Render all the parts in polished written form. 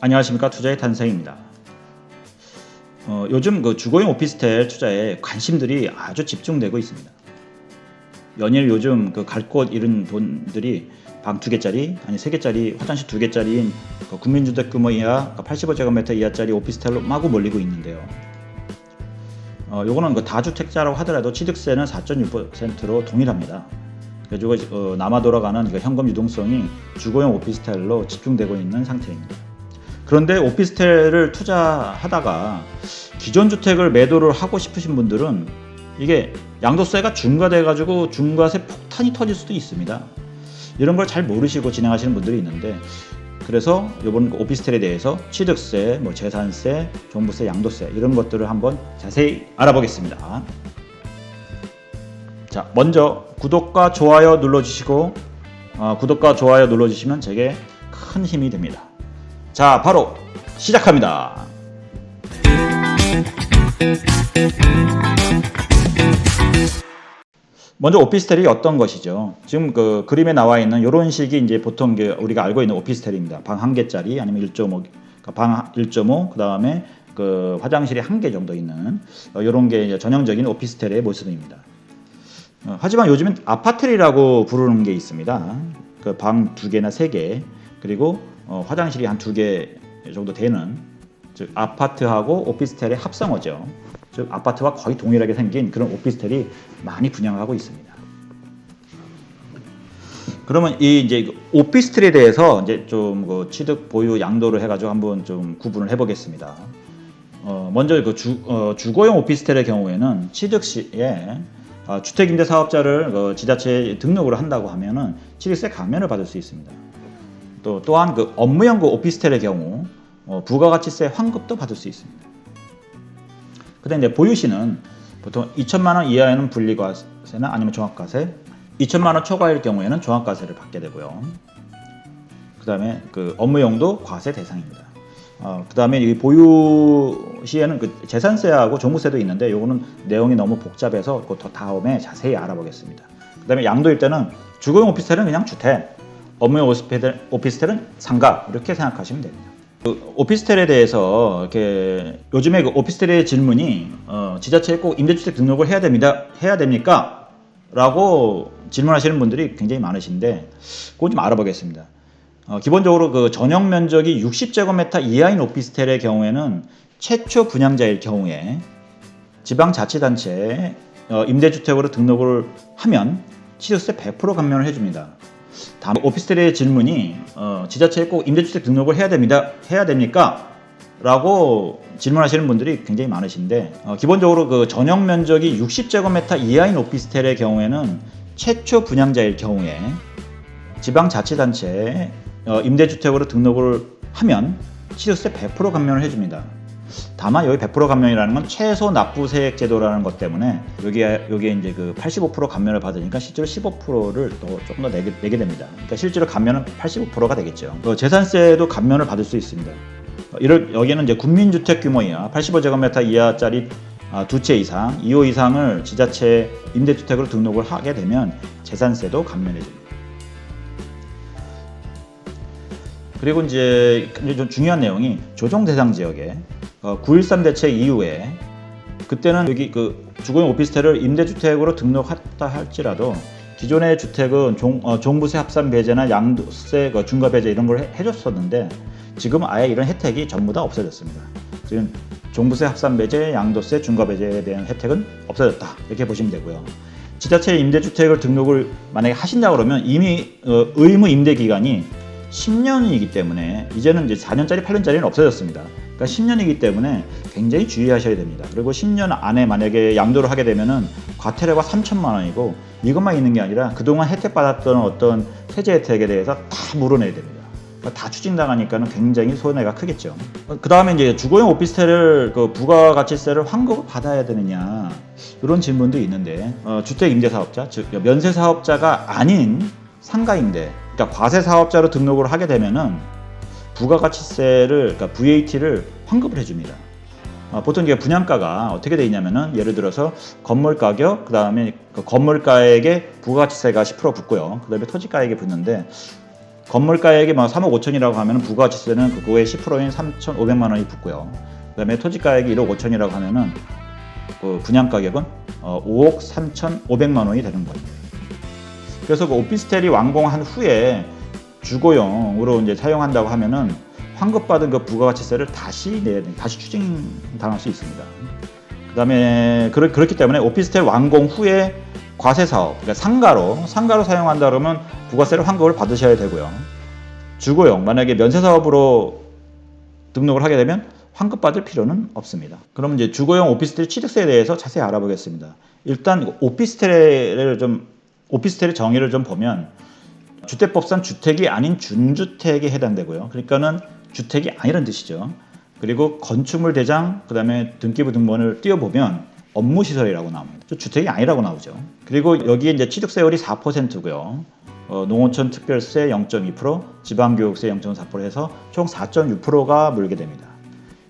안녕하십니까, 투자의 탄생입니다. 요즘 그 주거용 오피스텔 투자에 관심들이 아주 집중되고 있습니다. 연일 요즘 그 갈 곳 잃은 돈들이 방 2개짜리, 아니 3개짜리, 화장실 2개짜리인 그 국민주택 규모 이하 85제곱미터 이하짜리 오피스텔로 마구 몰리고 있는데요. 요거는 그 다주택자라고 하더라도 취득세는 4.6%로 동일합니다. 그래서 남아 돌아가는 그 현금 유동성이 주거용 오피스텔로 집중되고 있는 상태입니다. 그런데 오피스텔을 투자하다가 기존 주택을 매도를 하고 싶으신 분들은 이게 양도세가 중과돼 가지고 중과세 폭탄이 터질 수도 있습니다. 이런 걸 잘 모르시고 진행하시는 분들이 있는데, 그래서 이번 오피스텔에 대해서 취득세, 재산세, 종부세, 양도세 이런 것들을 한번 자세히 알아보겠습니다. 자, 먼저 구독과 좋아요 눌러주시고 구독과 좋아요 눌러주시면 제게 큰 힘이 됩니다. 자, 바로 시작합니다. 먼저 오피스텔이 어떤 것이죠? 지금 그 그림에 나와 있는 이런 식이 이제 보통 우리가 알고 있는 오피스텔입니다. 방 1개짜리 아니면 1.5, 방 1.5, 그 다음에 그 화장실이 1개 정도 있는 이런 게 이제 전형적인 오피스텔의 모습입니다. 하지만 요즘엔 아파트리라고 부르는 게 있습니다. 그 방 2개나 3개, 그리고 화장실이 한 2개 정도 되는, 즉 아파트하고 오피스텔의 합성어죠. 즉 아파트와 거의 동일하게 생긴 그런 오피스텔이 많이 분양하고 있습니다. 그러면 이 이제 오피스텔에 대해서 이제 좀 그 취득 보유 양도를 해가지고 한번 좀 구분을 해보겠습니다. 먼저 그 주거용 오피스텔의 경우에는 취득 시에 주택임대사업자를 지자체에 등록을 한다고 하면은 취득세 감면을 받을 수 있습니다. 또한 그 업무용 그 오피스텔의 경우 부가가치세 환급도 받을 수 있습니다. 그런데 이제 보유시는 보통 2천만 원 이하에는 분리과세나 아니면 종합과세, 2천만 원 초과일 경우에는 종합과세를 받게 되고요. 그 다음에 그 업무용도 과세 대상입니다. 그 다음에 이 보유 시에는 그 재산세하고 종부세도 있는데 요거는 내용이 너무 복잡해서 그 다음에 자세히 알아보겠습니다. 그 다음에 양도일 때는 주거용 오피스텔은 그냥 주택, 업무용 오피스텔은 상가, 이렇게 생각하시면 됩니다. 그 오피스텔에 대해서 이렇게 요즘에 그 오피스텔의 질문이 지자체에 꼭 임대주택 등록을 해야 됩니까? 라고 질문하시는 분들이 굉장히 많으신데, 그건 좀 알아보겠습니다. 기본적으로 그 전용 면적이 60제곱미터 이하인 오피스텔의 경우에는 최초 분양자일 경우에 지방자치단체에 임대주택으로 등록을 하면 취득세 100% 감면을 해줍니다. 다음 오피스텔의 질문이 지자체에 꼭 임대주택 등록을 해야 됩니까? 라고 질문하시는 분들이 굉장히 많으신데, 기본적으로 그 전용 면적이 60제곱미터 이하인 오피스텔의 경우에는 최초 분양자일 경우에 지방자치단체에 임대주택으로 등록을 하면 취득세 100% 감면을 해줍니다. 다만 여기 100% 감면이라는 건 최소 납부세액 제도라는 것 때문에 여기에 이제 그 85% 감면을 받으니까 실제로 15%를 조금 더 내게 됩니다. 그러니까 실제로 감면은 85%가 되겠죠. 재산세도 감면을 받을 수 있습니다. 여기는 이제 국민주택 규모 이하 85제곱미터 이하짜리 2채 이상, 2호 이상을 지자체 임대주택으로 등록을 하게 되면 재산세도 감면해 줍니다. 그리고 이제 좀 중요한 내용이 조정 대상 지역에 9.13 대책 이후에, 그때는 여기 그 주거용 오피스텔을 임대주택으로 등록했다 할지라도 기존의 주택은 종부세 합산 배제나 양도세 중과 배제 이런 걸 해줬었는데, 지금 아예 이런 혜택이 전부 다 없어졌습니다. 지금 종부세 합산 배제, 양도세 중과 배제에 대한 혜택은 없어졌다, 이렇게 보시면 되고요. 지자체 임대주택을 등록을 만약에 하신다 그러면 이미 의무 임대 기간이 10년이기 때문에 이제는 이제 4년짜리, 8년짜리는 없어졌습니다. 그러니까 10년이기 때문에 굉장히 주의하셔야 됩니다. 그리고 10년 안에 만약에 양도를 하게 되면은 과태료가 3천만 원이고, 이것만 있는 게 아니라 그동안 혜택받았던 어떤 세제 혜택에 대해서 다 물어내야 됩니다. 그러니까 다 추징당하니까는 굉장히 손해가 크겠죠. 그 다음에 이제 주거용 오피스텔을 그 부가가치세를 환급을 받아야 되느냐, 이런 질문도 있는데, 주택임대사업자, 즉 면세사업자가 아닌 상가임대, 그러니까 과세사업자로 등록을 하게 되면은 부가가치세를, 그러니까 VAT를 환급을 해줍니다. 보통 이게 분양가가 어떻게 돼 있냐면은 예를 들어서 건물 가격, 그다음에 그 건물가액에 부가가치세가 10% 붙고요. 그다음에 토지가액이 붙는데 건물가액이 막 3억 5천이라고 하면은 부가가치세는 그거의 10%인 3,500만 원이 붙고요. 그다음에 토지가액이 1억 5천이라고 하면은 그 분양가격은 5억 3,500만 원이 되는 거예요. 그래서 그 오피스텔이 완공한 후에 주거용으로 이제 사용한다고 하면은 환급받은 그 부가가치세를 다시 추징당할 수 있습니다. 그다음에 그렇기 때문에 오피스텔 완공 후에 과세사업, 그러니까 상가로 사용한다 그러면 부가세를 환급을 받으셔야 되고요. 주거용, 만약에 면세사업으로 등록을 하게 되면 환급받을 필요는 없습니다. 그럼 이제 주거용 오피스텔 취득세에 대해서 자세히 알아보겠습니다. 일단 오피스텔의 정의를 좀 보면 주택법상 주택이 아닌 준주택에 해당되고요. 그러니까는 주택이 아니라는 뜻이죠. 그리고 건축물 대장, 그다음에 등기부 등본을 띄워보면 업무시설이라고 나옵니다. 주택이 아니라고 나오죠. 그리고 여기에 이제 취득세율이 4%고요. 농어촌 특별세 0.2%, 지방교육세 0.4% 해서 총 4.6%가 물게 됩니다.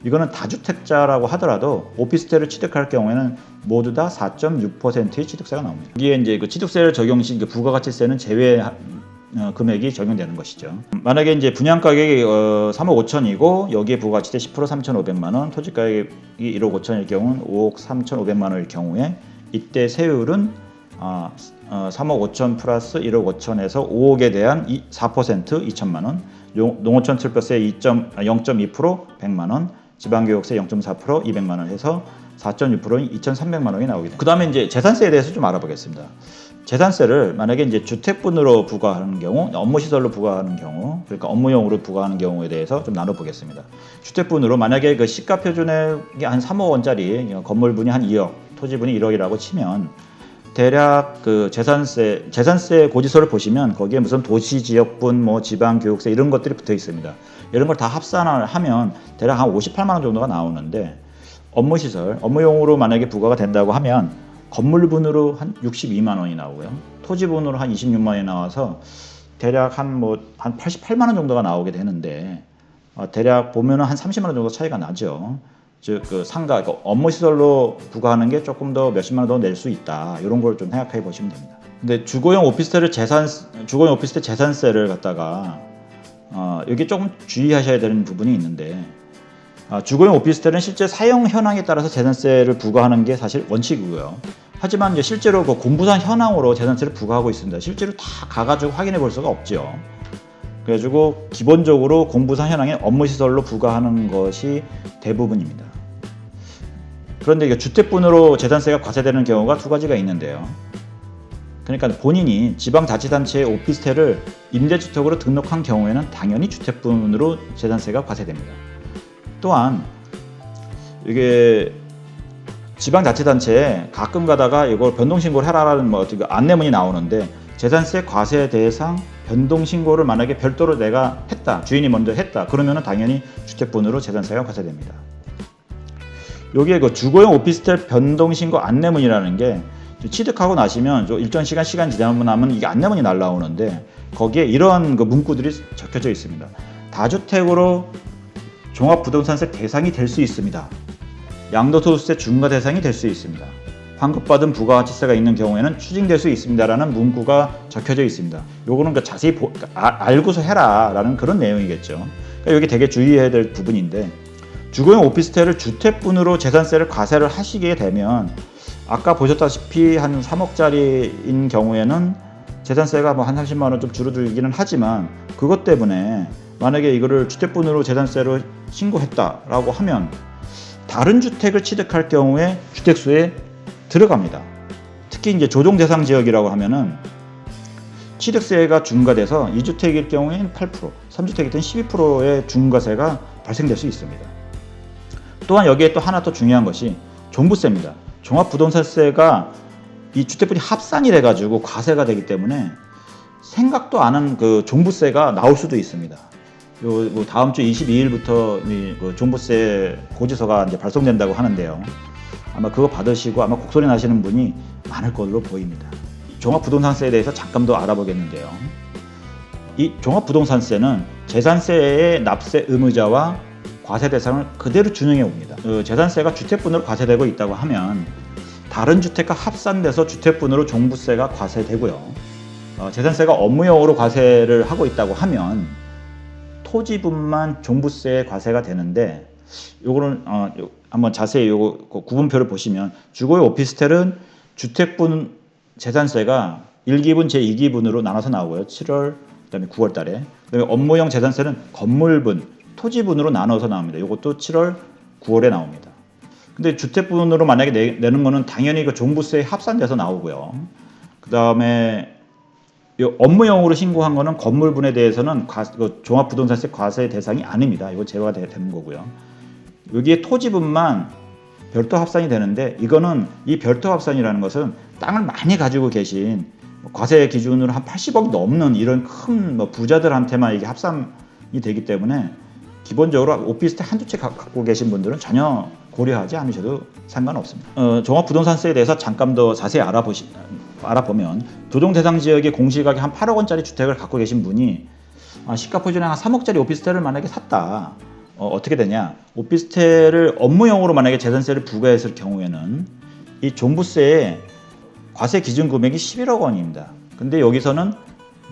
이거는 다주택자라고 하더라도 오피스텔을 취득할 경우에는 모두 다 4.6%의 취득세가 나옵니다. 여기에 이제 그 취득세를 적용 시 부가가치세는 제외 금액이 적용되는 것이죠. 만약에 이제 분양 가격이 3억 5천이고 여기에 부가가치세 10% 3,500만 원, 토지 가격이 1억 5천일 경우는 5억 3,500만 원일 경우에 이때 세율은 3억 5천 플러스 1억 5천에서 5억에 대한 4% 2천만 원, 농어촌 특별세 0.2% 100만 원, 지방교육세 0.4% 200만 원 해서 4.6%인 2,300만 원이 나오게 됩니다. 그다음에 이제 재산세에 대해서 좀 알아보겠습니다. 재산세를 만약에 이제 주택분으로 부과하는 경우, 업무시설로 부과하는 경우, 그러니까 업무용으로 부과하는 경우에 대해서 좀 나눠보겠습니다. 주택분으로 만약에 그 시가 표준액이 한 3억 원짜리 건물분이 한 2억, 토지분이 1억이라고 치면 대략 그 재산세 고지서를 보시면 거기에 무슨 도시지역분, 뭐 지방교육세 이런 것들이 붙어 있습니다. 이런 걸 다 합산을 하면 대략 한 58만 원 정도가 나오는데 업무시설, 업무용으로 만약에 부과가 된다고 하면 건물분으로 한 62만 원이 나오고요. 토지분으로 한 26만 원이 나와서 대략 한 88만 원 정도가 나오게 되는데 대략 보면은 한 30만 원 정도 차이가 나죠. 즉 그 상가, 그러니까 업무시설로 부과하는 게 조금 더 몇십만 원 더 낼 수 있다. 이런 걸 좀 생각해 보시면 됩니다. 근데 주거용 오피스텔 재산세를 갖다가 여기 조금 주의하셔야 되는 부분이 있는데 주거용 오피스텔은 실제 사용 현황에 따라서 재산세를 부과하는 게 사실 원칙이고요. 하지만 이제 실제로 그 공부상 현황으로 재산세를 부과하고 있습니다. 실제로 다 가가지고 확인해 볼 수가 없죠. 그래가지고 기본적으로 공부상 현황에 업무시설로 부과하는 것이 대부분입니다. 그런데 이게 주택분으로 재산세가 과세되는 경우가 두 가지가 있는데요. 그러니까 본인이 지방자치단체의 오피스텔을 임대주택으로 등록한 경우에는 당연히 주택분으로 재산세가 과세됩니다. 또한 이게 지방자치단체에 가끔 가다가 이걸 변동신고를 해라라는 안내문이 나오는데 재산세 과세 대상 변동신고를 만약에 별도로 내가 했다, 주인이 먼저 했다, 그러면은 당연히 주택분으로 재산세가 과세됩니다. 여기에 그 주거용 오피스텔 변동신고 안내문이라는 게 취득하고 나시면 일정 시간 지나고 나면 이게 안내문이 날라오는데 거기에 이러한 그 문구들이 적혀져 있습니다. 다주택으로 종합부동산세 대상이 될 수 있습니다. 양도소득세 중과 대상이 될 수 있습니다. 환급받은 부가가치세가 있는 경우에는 추징될 수 있습니다라는 문구가 적혀져 있습니다. 요거는 자세히 알고서 해라라는 그런 내용이겠죠. 그러니까 여기 되게 주의해야 될 부분인데 주거용 오피스텔을 주택분으로 재산세를 과세를 하시게 되면 아까 보셨다시피 한 3억짜리인 경우에는 재산세가 한 30만 원 좀 줄어들기는 하지만 그것 때문에 만약에 이거를 주택분으로 재산세로 신고했다라고 하면 다른 주택을 취득할 경우에 주택수에 들어갑니다. 특히 이제 조정 대상 지역이라고 하면은 취득세가 중과돼서 2주택일 경우에는 8%, 3주택일 때는 12%의 중과세가 발생될 수 있습니다. 또한 여기에 또 하나 더 중요한 것이 종부세입니다. 종합부동산세가 이 주택분이 합산이 돼가지고 과세가 되기 때문에 생각도 안 한 그 종부세가 나올 수도 있습니다. 요 다음 주 22일부터 그 종부세 고지서가 이제 발송된다고 하는데요. 아마 그거 받으시고 아마 곡소리 나시는 분이 많을 걸로 보입니다. 종합부동산세에 대해서 잠깐 더 알아보겠는데요. 이 종합부동산세는 재산세의 납세 의무자와 과세 대상을 그대로 준용해 옵니다. 재산세가 주택분으로 과세되고 있다고 하면 다른 주택과 합산돼서 주택분으로 종부세가 과세되고요. 재산세가 업무용으로 과세를 하고 있다고 하면 토지분만 종부세에 과세가 되는데, 요거는 한번 자세히 요거 구분표를 보시면 주거용 오피스텔은 주택분 재산세가 1기분, 제2기분으로 나눠서 나오고요. 7월, 그다음에 9월 달에. 그다음에 업무용 재산세는 건물분, 토지분으로 나눠서 나옵니다. 이것도 7월, 9월에 나옵니다. 근데 주택분으로 만약에 내는 거는 당연히 그 종부세에 합산돼서 나오고요. 그다음에 업무용으로 신고한 거는 건물분에 대해서는 종합부동산세 과세 대상이 아닙니다. 이거 제외가 되는 거고요. 여기에 토지분만 별도 합산이 되는데, 이거는 이 별도 합산이라는 것은 땅을 많이 가지고 계신 과세 기준으로 한 80억 넘는 이런 큰 부자들한테만 이게 합산이 되기 때문에 기본적으로 오피스텔 한두 채 갖고 계신 분들은 전혀 고려하지 않으셔도 상관없습니다. 종합부동산세에 대해서 잠깐 더 자세히 알아보면 조정 대상 지역의 공시가격 한 8억 원짜리 주택을 갖고 계신 분이 시가 표준에 한 3억짜리 오피스텔을 만약에 샀다. 어떻게 되냐? 오피스텔을 업무용으로 만약에 재산세를 부과했을 경우에는 이 종부세의 과세 기준 금액이 11억 원입니다. 근데 여기서는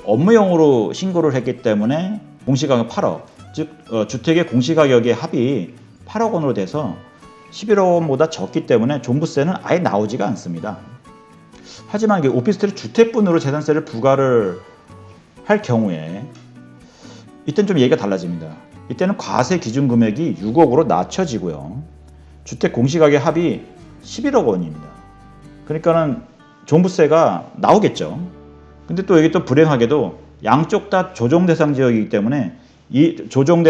업무용으로 신고를 했기 때문에 공시가격 8억, 즉 주택의 공시가격의 합이 8억 원으로 돼서 11억 원보다 적기 때문에 종부세는 아예 나오지가 않습니다. 하지만 오피스텔을 주택분으로 재산세를 부과를 할 경우에 이때는 좀 얘기가 달라집니다. 이때는 과세 기준 금액이 6억으로 낮춰지고요. 주택 공시가격 합이 11억 원입니다. 그러니까는 종부세가 나오겠죠. 근데 또 여기 또 불행하게도 양쪽 다 조정 대상 지역이기 때문에 이 조정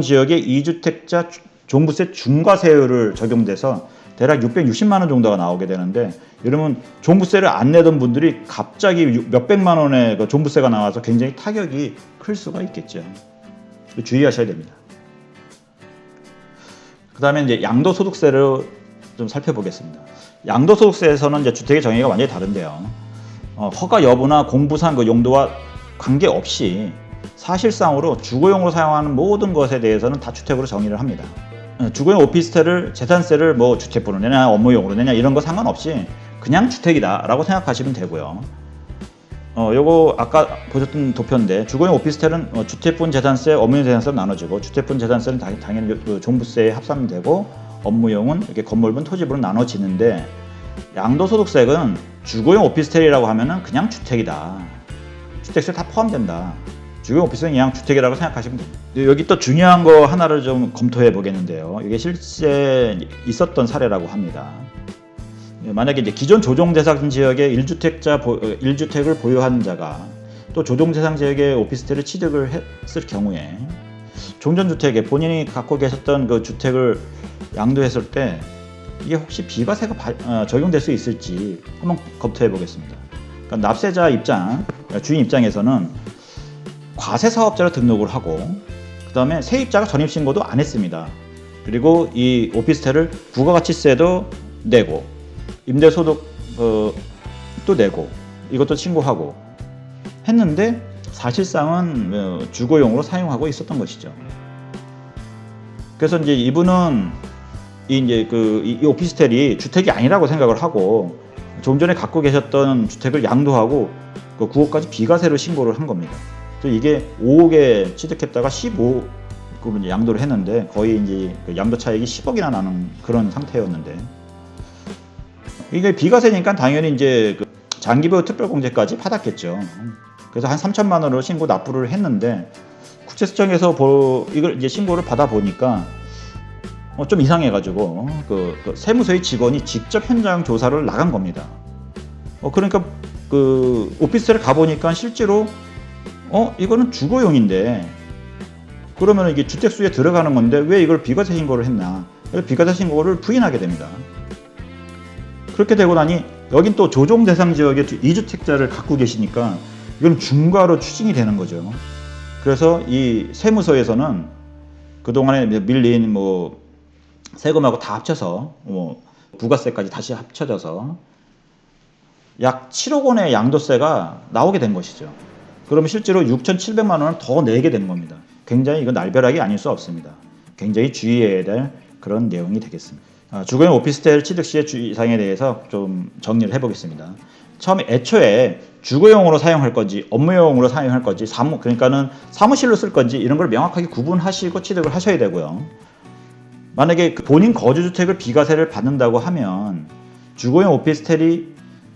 지역의 2주택자 종부세 중과세율을 적용돼서 대략 660만 원 정도가 나오게 되는데, 여러분 종부세를 안 내던 분들이 갑자기 몇백만 원의 그 종부세가 나와서 굉장히 타격이 클 수가 있겠죠. 주의하셔야 됩니다. 그 다음에 이제 양도소득세를 좀 살펴보겠습니다. 양도소득세에서는 이제 주택의 정의가 완전히 다른데요. 허가 여부나 공부상 그 용도와 관계없이 사실상으로 주거용으로 사용하는 모든 것에 대해서는 다 주택으로 정의를 합니다. 주거용 오피스텔을 재산세를 뭐 주택분으로 내냐 업무용으로 내냐 이런 거 상관없이 그냥 주택이다 라고 생각하시면 되고요. 요거 아까 보셨던 도표인데, 주거용 오피스텔은 주택분 재산세, 업무용 재산세로 나눠지고, 주택분 재산세는 당연히 그 종부세에 합산되고, 업무용은 이렇게 건물분, 토지분으로 나눠지는데, 양도소득세는 주거용 오피스텔이라고 하면은 그냥 주택이다. 주택세 다 포함된다. 주거용 오피스텔은 그냥 주택이라고 생각하시면 됩니다. 여기 또 중요한 거 하나를 좀 검토해 보겠는데요. 이게 실제 있었던 사례라고 합니다. 만약에 이제 기존 조정 대상 지역의 1주택을 보유한 자가 또 조정 대상 지역의 오피스텔을 취득을 했을 경우에 종전주택에 본인이 갖고 계셨던 그 주택을 양도했을 때 이게 혹시 비과세가 적용될 수 있을지 한번 검토해 보겠습니다. 그러니까 납세자 입장, 주인 입장에서는 과세 사업자로 등록을 하고, 그 다음에 세입자가 전입신고도 안 했습니다. 그리고 이 오피스텔을 부가가치세도 내고, 임대소득도 내고, 이것도 신고하고 했는데 사실상은 주거용으로 사용하고 있었던 것이죠. 그래서 이제 이분은 이 오피스텔이 주택이 아니라고 생각을 하고 좀 전에 갖고 계셨던 주택을 양도하고 그 9억까지 비과세로 신고를 한 겁니다. 그래서 이게 5억에 취득했다가 15억으로 이제 양도를 했는데 거의 이제 그 양도 차익이 10억이나 나는 그런 상태였는데, 이게 비과세니까 당연히 이제 그 장기보유 특별공제까지 받았겠죠. 그래서 한 3천만 원으로 신고 납부를 했는데, 국세청에서 이걸 이제 신고를 받아 보니까 좀 이상해가지고 그 세무서의 직원이 직접 현장 조사를 나간 겁니다. 그러니까 그 오피스텔을 가보니까 실제로 이거는 주거용인데 그러면 이게 주택수에 들어가는 건데 왜 이걸 비과세 신고를 했나? 비과세 신고를 부인하게 됩니다. 그렇게 되고 나니 여긴 또 조정 대상 지역에 2주택자를 갖고 계시니까 이건 중과로 추징이 되는 거죠. 그래서 이 세무서에서는 그동안에 밀린 세금하고 다 합쳐서 부가세까지 다시 합쳐져서 약 7억 원의 양도세가 나오게 된 것이죠. 그러면 실제로 6,700만 원을 더 내게 된 겁니다. 굉장히 이건 날벼락이 아닐 수 없습니다. 굉장히 주의해야 될 그런 내용이 되겠습니다. 주거용 오피스텔 취득 시의 주의사항에 대해서 좀 정리를 해보겠습니다. 처음에 애초에 주거용으로 사용할 건지 업무용으로 사용할 건지 그러니까는 사무실로 쓸 건지 이런 걸 명확하게 구분하시고 취득을 하셔야 되고요. 만약에 본인 거주주택을 비과세를 받는다고 하면 주거용 오피스텔이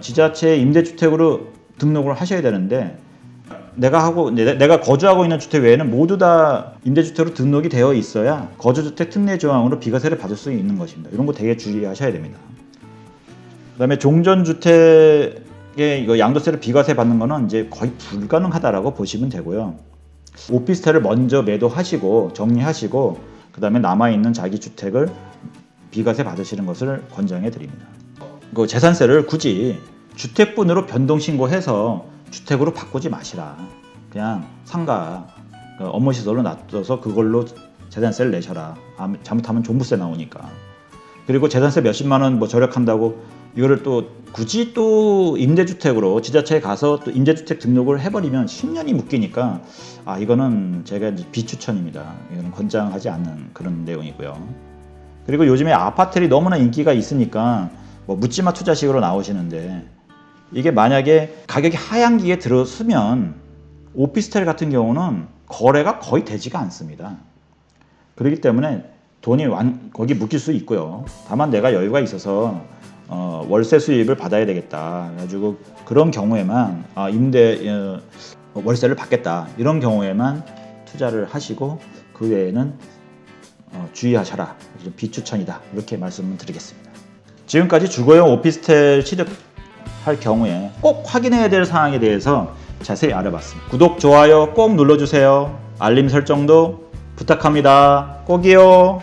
지자체 임대주택으로 등록을 하셔야 되는데 내가 거주하고 있는 주택 외에는 모두 다 임대주택으로 등록이 되어 있어야 거주주택 특례 조항으로 비과세를 받을 수 있는 것입니다. 이런 거 되게 주의하셔야 됩니다. 그다음에 종전주택의 이거 양도세를 비과세 받는 거는 이제 거의 불가능하다라고 보시면 되고요. 오피스텔을 먼저 매도하시고 정리하시고 그다음에 남아있는 자기 주택을 비과세 받으시는 것을 권장해 드립니다. 그 재산세를 굳이 주택분으로 변동신고해서 주택으로 바꾸지 마시라. 그냥 상가 업무시설로 놔둬서 그걸로 재산세를 내셔라. 잘못하면 종부세 나오니까. 그리고 재산세 몇십만 원 뭐 절약한다고 이거를 또 굳이 또 임대주택으로 지자체에 가서 또 임대주택 등록을 해버리면 10년이 묶이니까 이거는 제가 비추천입니다. 이거는 권장하지 않는 그런 내용이고요. 그리고 요즘에 아파트들이 너무나 인기가 있으니까 뭐 묻지마 투자식으로 나오시는데 이게 만약에 가격이 하향기에 들어서면 오피스텔 같은 경우는 거래가 거의 되지가 않습니다. 그렇기 때문에 돈이 거기 묶일 수 있고요. 다만 내가 여유가 있어서 월세 수입을 받아야 되겠다. 그래가지고 그런 경우에만 월세를 받겠다. 이런 경우에만 투자를 하시고 그 외에는 주의하셔라. 비추천이다. 이렇게 말씀을 드리겠습니다. 지금까지 주거용 오피스텔 취득할 경우에 꼭 확인해야 될 사항에 대해서 자세히 알아봤습니다. 구독, 좋아요 꼭 눌러주세요. 알림 설정도 부탁합니다. 꼭이요.